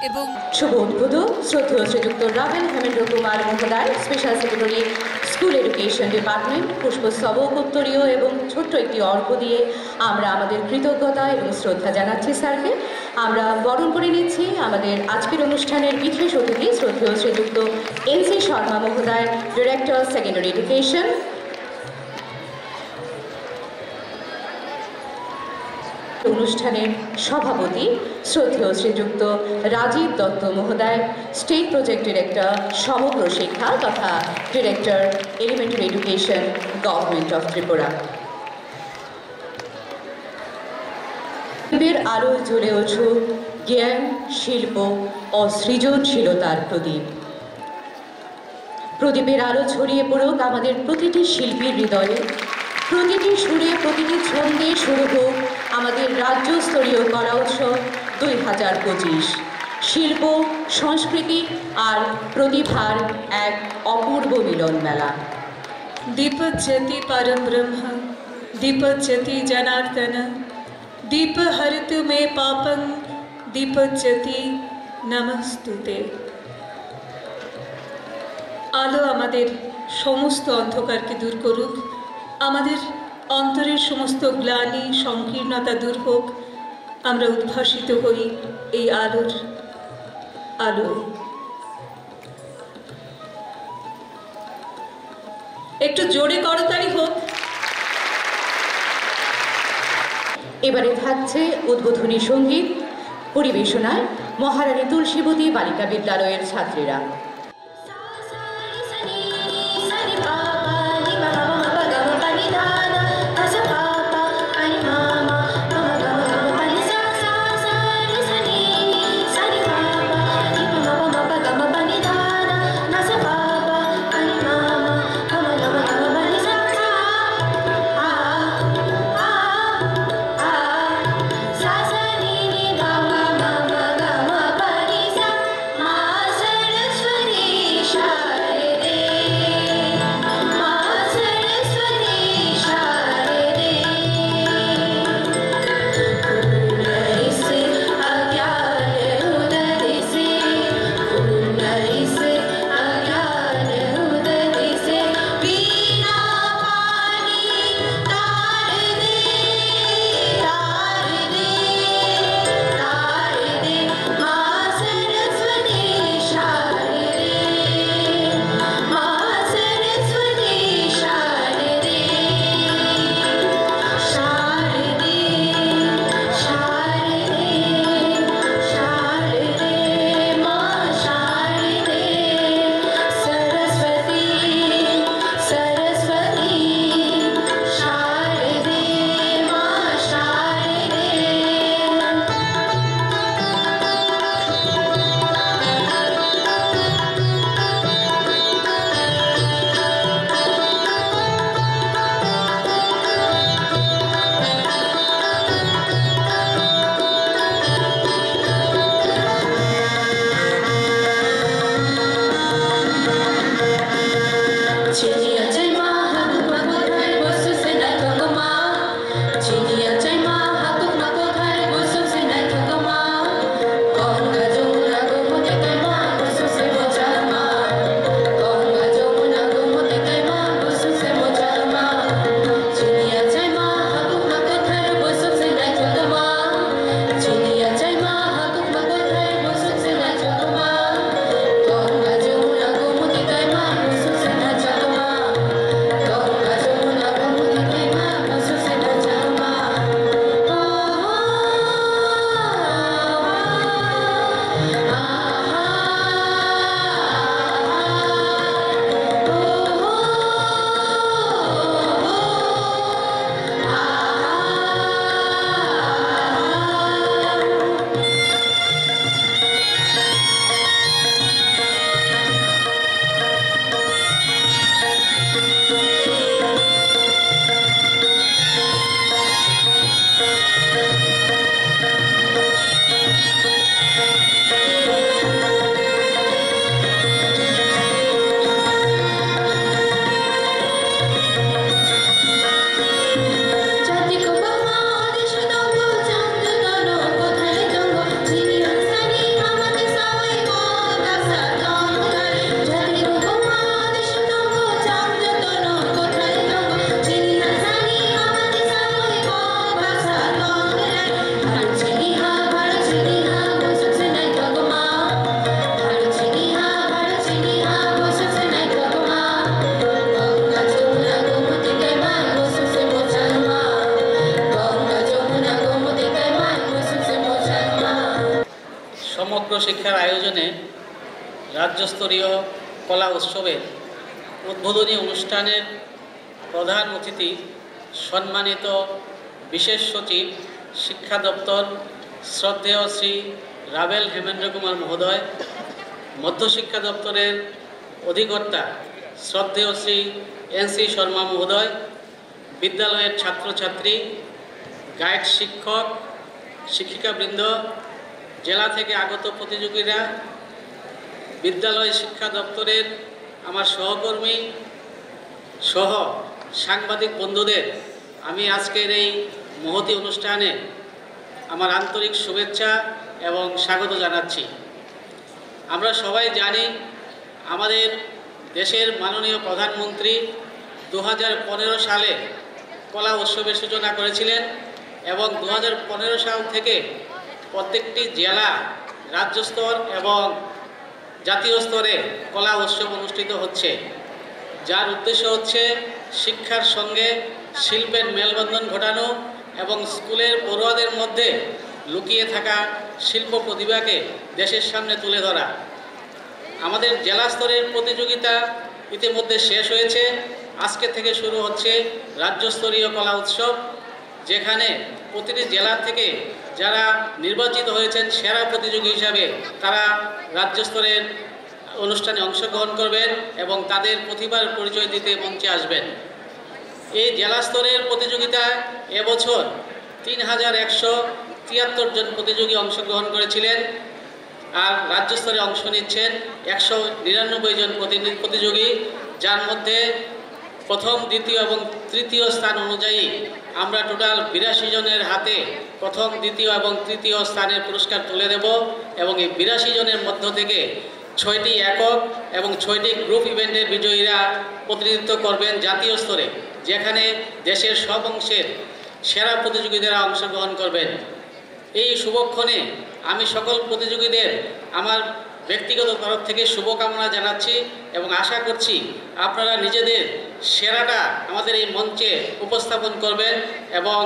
এবং শুভ উদ্বোধক শ্রদ্ধেয় শ্রীযুক্ত রাভেল হেমেন্দ্র কুমার মহোদয়, special secretary, school education department, পুষ্পস্তবক উত্তরীয় এবং ছোট্ট একটি অর্ঘ দিয়ে আমরা আমাদের কৃতজ্ঞতা এবং শ্রদ্ধা জানাচ্ছি স্যারকে। আমরা বরণ করে নিচ্ছি আমাদের আজকের অনুষ্ঠানের বিশেষ অতিথি শ্রদ্ধেয় শ্রীযুক্ত এনসি শর্মা মহোদয়, ডিরেক্টর সেকেন্ডারি এডুকেশন। অনুষ্ঠানের সভাপতি শ্রদ্ধেয় শ্রীযুক্ত রাজীব দত্ত মহোদয়, স্টেট প্রজেক্ট ডিরেক্টর সমগ্র শিক্ষা তথা director elementary education, government of Tripura. দ্বীপের আলো জ্বলে উঠুক জ্ঞান, শিল্প ও সৃজনশীলতার প্রদীপ। প্রদীপের আলো ছড়িয়ে পড়ুক আমাদের প্রতিটি শিল্পীর হৃদয়ে, প্রতিটি সুরে, প্রতিটি ছন্দে শুরু হোক আমাদের রাজ্যস্তরীয় কলা উৎসব 2025। শিল্প, সংস্কৃতি আর প্রতিভার এক অপূর্ব মিলন মেলা। दीपज्योति परम ब्रह्म, दीपज्योति जनार्दन, दीप हरितु मे पापं, दीपज्योति नमस्तुते। আলো আমাদের সমস্ত অন্ধকারকে দূর করুক, আমাদের অন্তরের সমস্ত গ্লানি সংকীর্ণতা দূর হোক, আমরা উদ্ভাসিত হই এই আলোর আলোয়। একটু জোরে করতালি হোক। এবারে থাকছে উদ্বোধনী সঙ্গীত পরিবেশনায় মহারানী তুলসীবতী বালিকা বিদ্যালয়ের ছাত্রীরা। सरस्वती সমগ্র শিক্ষার আয়োজনে রাজ্যস্তরীয় কলা উৎসবের উদ্বোধনী অনুষ্ঠানের প্রধান অতিথি সম্মানিত বিশেষ সচিব শিক্ষা দপ্তর শ্রদ্ধেয় শ্রী রাভেল হেমেন্দ্র কুমার মহোদয়, মধ্যশিক্ষা দপ্তরের অধিকর্তা শ্রদ্ধেয় শ্রী এন.সি. শর্মা মহোদয়, বিদ্যালয়ের ছাত্রছাত্রী, গাইড শিক্ষক, শিক্ষিকাবৃন্দ, জেলা থেকে আগত প্রতিযোগীরা, বিদ্যালয় শিক্ষা দপ্তরের আমার সহকর্মী সহ সাংবাদিক বন্ধুদের আমি আজকের এই মহতী অনুষ্ঠানে আমার আন্তরিক শুভেচ্ছা এবং স্বাগত জানাচ্ছি। আমরা সবাই জানি আমাদের দেশের মাননীয় প্রধানমন্ত্রী 2015 সালে কলা উৎসবের সূচনা করেছিলেন এবং 2015 সাল থেকে প্রত্যেকটি জেলা, রাজ্য স্তর এবং জাতীয় স্তরে কলা উৎসব অনুষ্ঠিত হচ্ছে, যার উদ্দেশ্য হচ্ছে শিক্ষার সঙ্গে শিল্পের মেলবন্ধন ঘটানো এবং স্কুলের পড়ুয়াদের মধ্যে লুকিয়ে থাকা শিল্প প্রতিভাকে দেশের সামনে তুলে ধরা। আমাদের জেলা স্তরের প্রতিযোগিতা ইতিমধ্যে শেষ হয়েছে। আজকে থেকে শুরু হচ্ছে রাজ্যস্তরীয় কলা উৎসব, যেখানে প্রতিটি জেলা থেকে যারা নির্বাচিত হয়েছেন সেরা প্রতিযোগী হিসাবে তারা রাজ্য স্তরের অনুষ্ঠানে অংশগ্রহণ করবেন এবং তাদের প্রতিভার পরিচয় দিতে মঞ্চে আসবেন। এই জেলা স্তরের প্রতিযোগিতায় এবছর 3173 জন প্রতিযোগী অংশগ্রহণ করেছিলেন, আর রাজ্য স্তরে অংশ নিচ্ছেন 199 জন প্রতিযোগী, যার মধ্যে প্রথম, দ্বিতীয় এবং তৃতীয় স্থান অনুযায়ী আমরা টোটাল 82 জনের হাতে প্রথম, দ্বিতীয় এবং তৃতীয় স্থানের পুরস্কার তুলে দেব এবং এই 82 জনের মধ্য থেকে 6টি একক এবং 6টি গ্রুপ ইভেন্টের বিজয়ীরা প্রতিনিধিত্ব করবেন জাতীয় স্তরে, যেখানে দেশের সব অংশের সেরা প্রতিযোগীরা অংশগ্রহণ করবেন। এই শুভক্ষণে আমি সকল প্রতিযোগীদের আমার ব্যক্তিগত তরফ থেকে শুভকামনা জানাচ্ছি এবং আশা করছি আপনারা নিজেদের সেরাটা আমাদের এই মঞ্চে উপস্থাপন করবেন এবং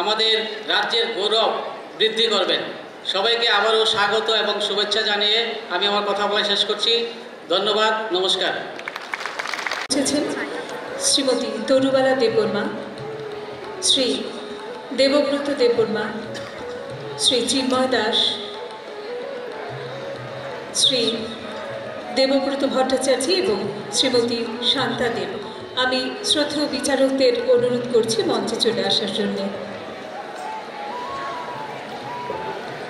আমাদের রাজ্যের গৌরব বৃদ্ধি করবেন। সবাইকে আবারও স্বাগত এবং শুভেচ্ছা জানিয়ে আমি আমার কথা বলা শেষ করছি। ধন্যবাদ, নমস্কার। শ্রীমতী তরুবালা দেববর্মা, শ্রী দেবব্রত দেববর্মা, শ্রী চিন্ময় দাস, শ্রী দেবব্রত ভট্টাচার্য এবং শ্রীমতী শান্তা দেব। আমি শ্রদ্ধেয় বিচারকদের অনুরোধ করছি মঞ্চে চলে আসার জন্য।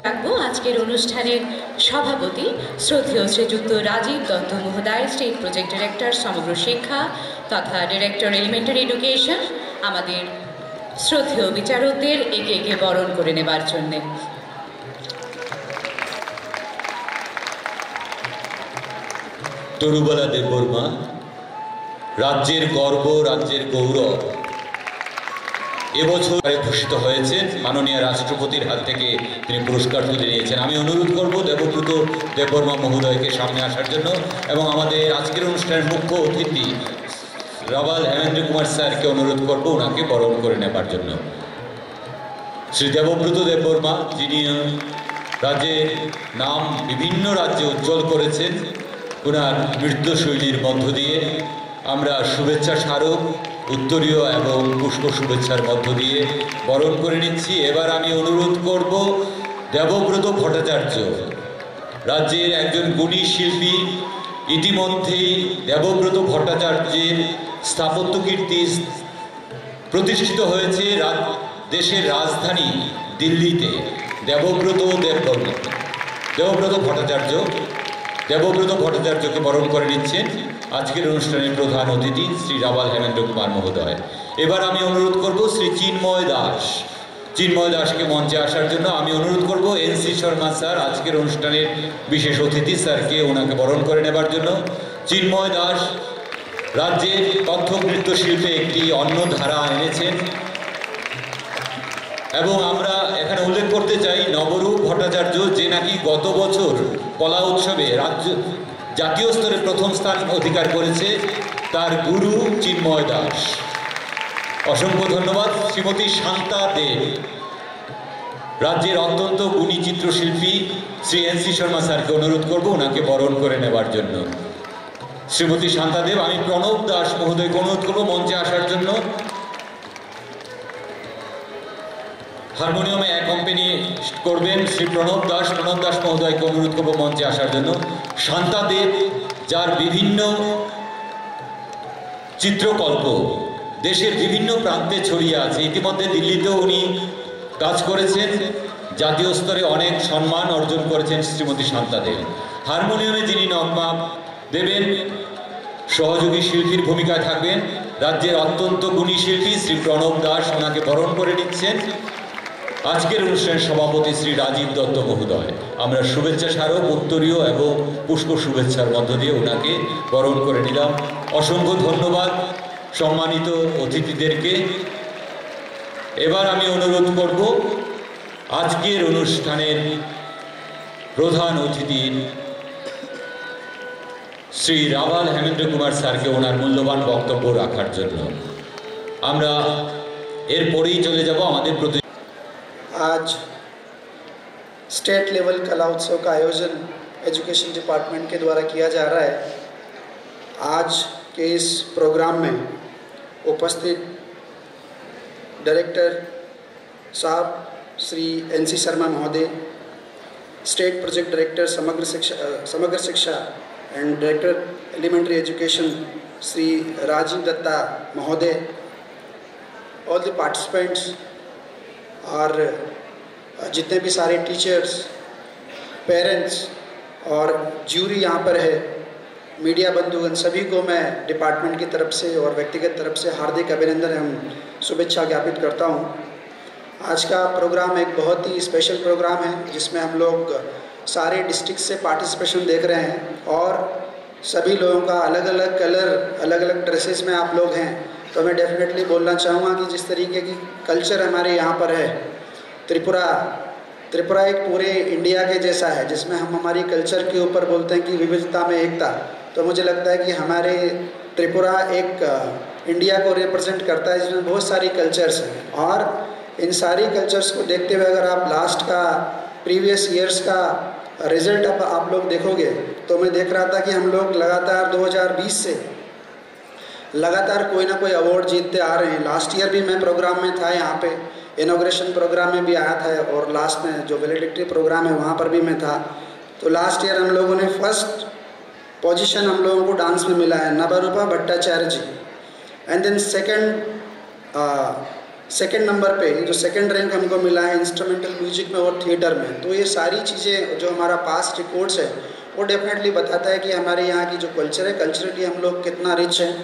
রাখবো আজকের অনুষ্ঠানের সভাপতি শ্রদ্ধেয় শ্রীযুক্ত রাজীব দত্ত মহোদয়, স্টেট প্রজেক্ট ডিরেক্টর সমগ্র শিক্ষা তথা ডিরেক্টর এলিমেন্টারি এডুকেশন, আমাদের শ্রদ্ধেয় বিচারকদের একে একে বরণ করে নেবার জন্যে। তরুবালা দেববর্মা, রাজ্যের গর্ব, রাজ্যের গৌরব, এবছর ভূষিত হয়েছেন। মাননীয় রাষ্ট্রপতির হাত থেকে তিনি পুরস্কার তুলে নিয়েছেন। আমি অনুরোধ করব দেবব্রত দেববর্মা মহোদয়কে সামনে আসার জন্য এবং আমাদের আজকের অনুষ্ঠানের মুখ্য অতিথি রাভেল হেমেন্দ্র কুমার স্যারকে অনুরোধ করব ওনাকে বরণ করে নেবার জন্য। শ্রী দেবব্রত দেববর্মা, যিনি রাজ্যের নাম বিভিন্ন রাজ্যে উজ্জ্বল করেছেন, ওনার নৃত্যশৈলীর মধ্য দিয়ে আমরা শুভেচ্ছা স্মারক, উত্তরীয় এবং পুষ্প শুভেচ্ছার মধ্য দিয়ে বরণ করে নিচ্ছি। এবার আমি অনুরোধ করব দেবব্রত ভট্টাচার্য, রাজ্যের একজন গুণী শিল্পী। ইতিমধ্যেই দেবব্রত ভট্টাচার্যের স্থাপত্য কীর্তি প্রতিষ্ঠিত হয়েছে দেশের রাজধানী দিল্লিতে। দেবব্রত ভট্টাচার্যকে বরণ করে নিচ্ছেন আজকের অনুষ্ঠানের প্রধান অতিথি শ্রী রাভেল হেমেন্দ্র কুমার মহোদয়। এবার আমি অনুরোধ করব শ্রী চিন্ময় দাসকে মঞ্চে আসার জন্য। আমি অনুরোধ করব এন.সি. শর্মা স্যার, আজকের অনুষ্ঠানের বিশেষ অতিথি স্যারকে ওনাকে বরণ করে নেবার জন্য। চিন্ময় দাস রাজ্যের কত্থক নৃত্য শিল্পে একটি অন্য ধারা এনেছেন এবং আমরা এখানে উল্লেখ করতে চাই নবরূপ ভট্টাচার্য, যে নাকি গত বছর কলা উৎসবে জাতীয় স্তরে প্রথম স্থান অধিকার করেছে, তার গুরু চিন্ময় দাস। অসংখ্য ধন্যবাদ। শ্রীমতী শান্তা দেব, রাজ্যের অত্যন্ত গুণী চিত্রশিল্পী শ্রী এনসি শর্মা স্যারকে অনুরোধ করব ওনাকে বরণ করে নেবার জন্য। শ্রীমতী শান্তাদেব, আমি প্রণব দাস মহোদয়কে অনুরোধ করব মঞ্চে আসার জন্য। হারমোনিয়ামে অ্যাকম্পানি করবেন শ্রী প্রণব দাস মহোদয়কে অনুরোধ করব মঞ্চে আসার জন্য। শান্তাদেব, যার বিভিন্ন চিত্রকল্প দেশের বিভিন্ন প্রান্তে ছড়িয়ে আছে, ইতিমধ্যে দিল্লিতেও উনি কাজ করেছেন, জাতীয় স্তরে অনেক সম্মান অর্জন করেছেন শ্রীমতী শান্তাদেব। হারমোনিয়ামে যিনি নকমা দেবেন, সহযোগী শিল্পীর ভূমিকায় থাকবেন রাজ্যের অত্যন্ত গুণী শিল্পী শ্রী প্রণব দাস, ওনাকে বরণ করে নিচ্ছেন আজকের অনুষ্ঠানের সভাপতি শ্রী রাজীব দত্ত মহোদয়। আমরা শুভেচ্ছা স্মারক, উত্তরীয় এবং পুষ্প শুভেচ্ছার মধ্য দিয়ে ওনাকে বরণ করে নিলাম। অসংখ্য ধন্যবাদ সম্মানিত অতিথিদেরকে। এবার আমি অনুরোধ করব আজকের অনুষ্ঠানের প্রধান অতিথি শ্রী রাভাল হেমেন্দ্র কুমার স্যারকে ওনার মূল্যবান বক্তব্য রাখার জন্য। আমরা এরপরেই চলে যাব আমাদের প্রতি। आज स्टेट लेवल कला उत्सव का आयोजन एजुकेशन डिपार्टमेंट के द्वारा किया जा रहा है। आज के इस प्रोग्राम में उपस्थित डायरेक्टर साहब श्री एनसी शर्मा महोदय, स्टेट प्रोजेक्ट डायरेक्टर समग्र शिक्षा and director elementary education Shri Rajiv Datta महोदय, ऑल द पार्टिसिपेंट्स और जितने भी सारे टीचर्स, पेरेंट्स और ज्यूरी यहाँ पर है, मीडिया बंधुगण, सभी को मैं डिपार्टमेंट की तरफ से और व्यक्तिगत तरफ से हार्दिक अभिनंदन एवं शुभेच्छा ज्ञापित करता हूँ। आज का प्रोग्राम एक बहुत ही स्पेशल प्रोग्राम है जिसमें हम लोग सारे डिस्ट्रिक्ट से पार्टिसिपेशन देख रहे हैं और सभी लोगों का अलग अलग कलर, अलग अलग ड्रेसेस में आप लोग हैं। तो मैं डेफिनेटली बोलना चाहूँगा कि जिस तरीके की कल्चर हमारे यहाँ पर है, त्रिपुरा एक पूरे इंडिया के जैसा है जिसमें हम हमारी कल्चर के ऊपर बोलते हैं कि विविधता में एकता। तो मुझे लगता है कि हमारे त्रिपुरा एक इंडिया को रिप्रेजेंट करता है जिसमें बहुत सारी कल्चर्स हैं और इन सारी कल्चर्स को देखते हुए अगर आप लास्ट का प्रीवियस ईयर्स का रिजल्ट अब आप लोग देखोगे तो मैं देख रहा था कि हम लोग लगातार 2020 से लगातार कोई ना कोई अवार्ड जीतते आ रहे हैं। लास्ट ईयर भी मैं प्रोग्राम में था, यहाँ पे इनॉग्रेशन प्रोग्राम में भी आया था और लास्ट में जो वैलिडिटी प्रोग्राम है वहाँ पर भी मैं था। तो लास्ट ईयर हम लोगों ने फर्स्ट पोजीशन हम लोगों को डांस में मिला है, नवरूपा भट्टाचार्य जी, एंड देन सेकंड नंबर पे जो सेकंड रैंक हमको मिला है इंस्ट्रूमेंटल म्यूजिक में और थिएटर में। तो ये सारी चीज़ें जो हमारा पास्ट रिकॉर्ड्स है वो डेफिनेटली बताता है कि हमारे यहाँ की जो कल्चर है, कल्चरली हम लोग कितना रिच हैं।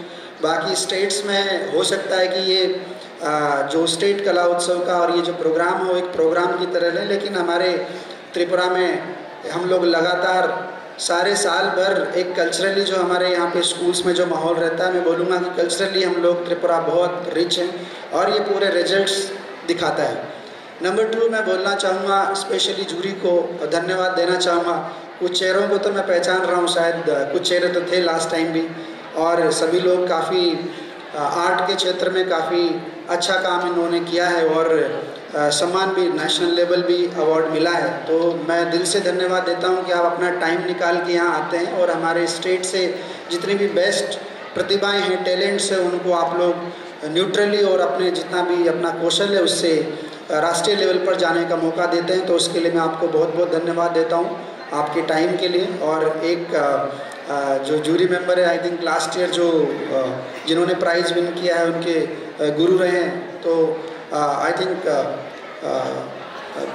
बाकी स्टेट्स में हो सकता है कि ये जो स्टेट कला उत्सव का और ये जो प्रोग्राम हो एक प्रोग्राम की तरह है, लेकिन हमारे त्रिपुरा में हम लोग लगातार सारे साल भर एक कल्चरली जो हमारे यहाँ पे स्कूल्स में जो माहौल रहता है, मैं बोलूँगा कि कल्चरली हम लोग त्रिपुरा बहुत रिच हैं और ये पूरे रिजल्ट्स दिखाता है। नंबर 2 मैं बोलना चाहूँगा, स्पेशली जूरी को धन्यवाद देना चाहूँगा। कुछ चेहरों को तो मैं पहचान रहा हूँ, शायद कुछ चेहरे तो थे लास्ट टाइम भी, और सभी लोग काफ़ी आर्ट के क्षेत्र में काफ़ी अच्छा काम इन्होंने किया है और सम्मान भी नेशनल लेवल भी अवार्ड मिला है। तो मैं दिल से धन्यवाद देता हूं कि आप अपना टाइम निकाल के यहाँ आते हैं और हमारे स्टेट से जितनी भी बेस्ट प्रतिभाएं हैं, टैलेंट्स हैं, उनको आप लोग न्यूट्रली और अपने जितना भी अपना कौशल है उससे राष्ट्रीय लेवल पर जाने का मौका देते हैं। तो उसके लिए मैं आपको बहुत बहुत धन्यवाद देता हूँ आपके टाइम के लिए। और एक जो जूरी मेंबर है, आई थिंक लास्ट ईयर जो जिन्होंने प्राइज़ विन किया है उनके गुरु रहे हैं, तो आई थिंक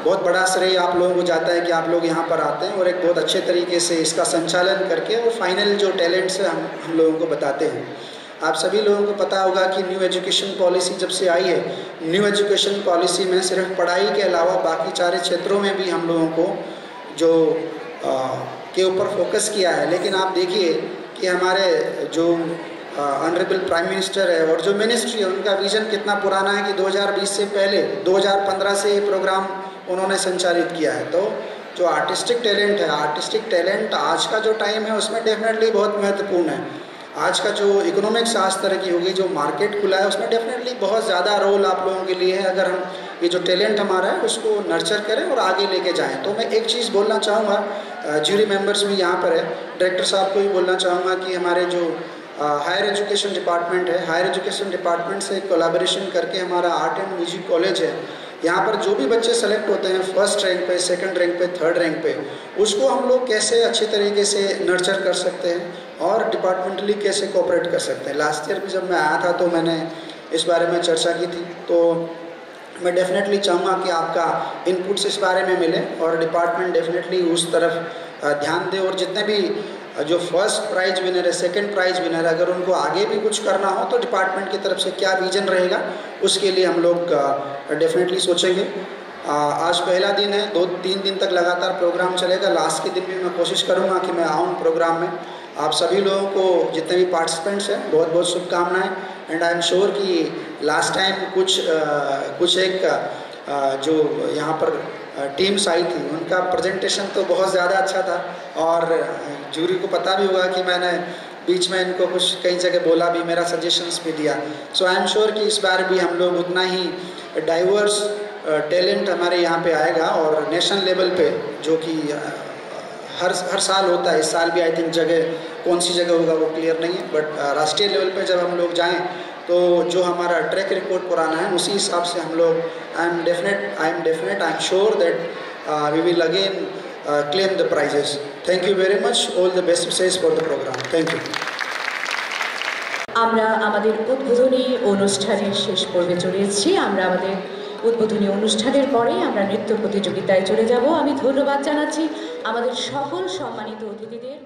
बहुत बड़ा श्रेय आप लोगों को जाता है कि आप लोग यहाँ पर आते हैं और एक बहुत अच्छे तरीके से इसका संचालन करके और फाइनल जो टैलेंट्स है हम लोगों को बताते हैं। आप सभी लोगों को पता होगा कि न्यू एजुकेशन पॉलिसी जब से आई है, न्यू एजुकेशन पॉलिसी में सिर्फ पढ़ाई के अलावा बाकी सारे क्षेत्रों में भी हम लोगों को जो के ऊपर फोकस किया है। लेकिन आप देखिए कि हमारे जो ऑनरेबल प्राइम मिनिस्टर है और जो मिनिस्ट्री है उनका विज़न कितना पुराना है कि 2020 से पहले 2015 से ये प्रोग्राम उन्होंने संचालित किया है। तो जो आर्टिस्टिक टैलेंट है, आर्टिस्टिक टैलेंट आज का जो टाइम है उसमें डेफिनेटली बहुत महत्वपूर्ण है। आज का जो इकोनॉमिक्स आज तरह की होगी, जो मार्केट खुला है उसमें डेफिनेटली बहुत ज़्यादा रोल आप लोगों के लिए है। अगर हम ये जो टैलेंट हमारा है उसको नर्चर करें और आगे लेके जाएं। तो मैं एक चीज़ बोलना चाहूँगा, ज्यूरी मेंबर्स भी यहाँ पर है, डायरेक्टर साहब को भी बोलना चाहूँगा कि हमारे जो हायर एजुकेशन डिपार्टमेंट है, हायर एजुकेशन डिपार्टमेंट से कोलैबोरेशन करके हमारा आर्ट एंड म्यूजिक कॉलेज है, यहाँ पर जो भी बच्चे सेलेक्ट होते हैं फर्स्ट रैंक पे, सेकंड रैंक पे, थर्ड रैंक पे, उसको हम लोग कैसे अच्छे तरीके से नर्चर कर सकते हैं और डिपार्टमेंटली कैसे कोऑपरेट कर सकते हैं। लास्ट ईयर भी जब मैं आया था तो मैंने इस बारे में चर्चा की थी, तो मैं डेफिनेटली चाहूँगा कि आपका इनपुट्स इस बारे में मिले और डिपार्टमेंट डेफिनेटली उस तरफ ध्यान दे, और जितने भी जो फर्स्ट प्राइज़ विनर है, सेकंड प्राइज़ विनर है, अगर उनको आगे भी कुछ करना हो तो डिपार्टमेंट की तरफ से क्या विजन रहेगा उसके लिए हम लोग डेफिनेटली सोचेंगे। आज पहला दिन है, 2-3 दिन तक लगातार प्रोग्राम चलेगा। लास्ट के दिन भी मैं कोशिश करूँगा कि मैं आऊँ प्रोग्राम में। आप सभी लोगों को, जितने भी पार्टिसिपेंट्स हैं, बहुत बहुत शुभकामनाएँ। एंड आई एम श्योर कि लास्ट टाइम कुछ एक जो यहाँ पर टीम्स आई थी उनका प्रेजेंटेशन तो बहुत ज़्यादा अच्छा था, और जूरी को पता भी होगा कि मैंने बीच में इनको कुछ कई जगह बोला भी, मेरा सजेशंस भी दिया। सो आई एम श्योर कि इस बार भी हम लोग उतना ही डाइवर्स टैलेंट हमारे यहाँ पे आएगा, और नेशनल लेवल पे जो कि हर साल होता है, इस साल भी आई थिंक जगह कौन सी जगह होगा वो क्लियर नहीं है, बट राष्ट्रीय लेवल पे जब हम लोग जाएँ तो जो हमारा ट्रैक रिकॉर्ड पुराना है उसी हिसाब से हम लोग I am sure that we will again claim the prizes. Thank you very much. All the best wishes for the program. Thank you. আমরা আমাদের উদ্বোধনী অনুষ্ঠানের শেষ পর্বে চলে এসেছি। আমরা আমাদের উদ্বোধনী অনুষ্ঠানের পরে আমরা নৃত্য প্রতিযোগিতায় চলে যাব। আমি ধন্যবাদ জানাচ্ছি আমাদের সকল সম্মানিত অতিথিদের।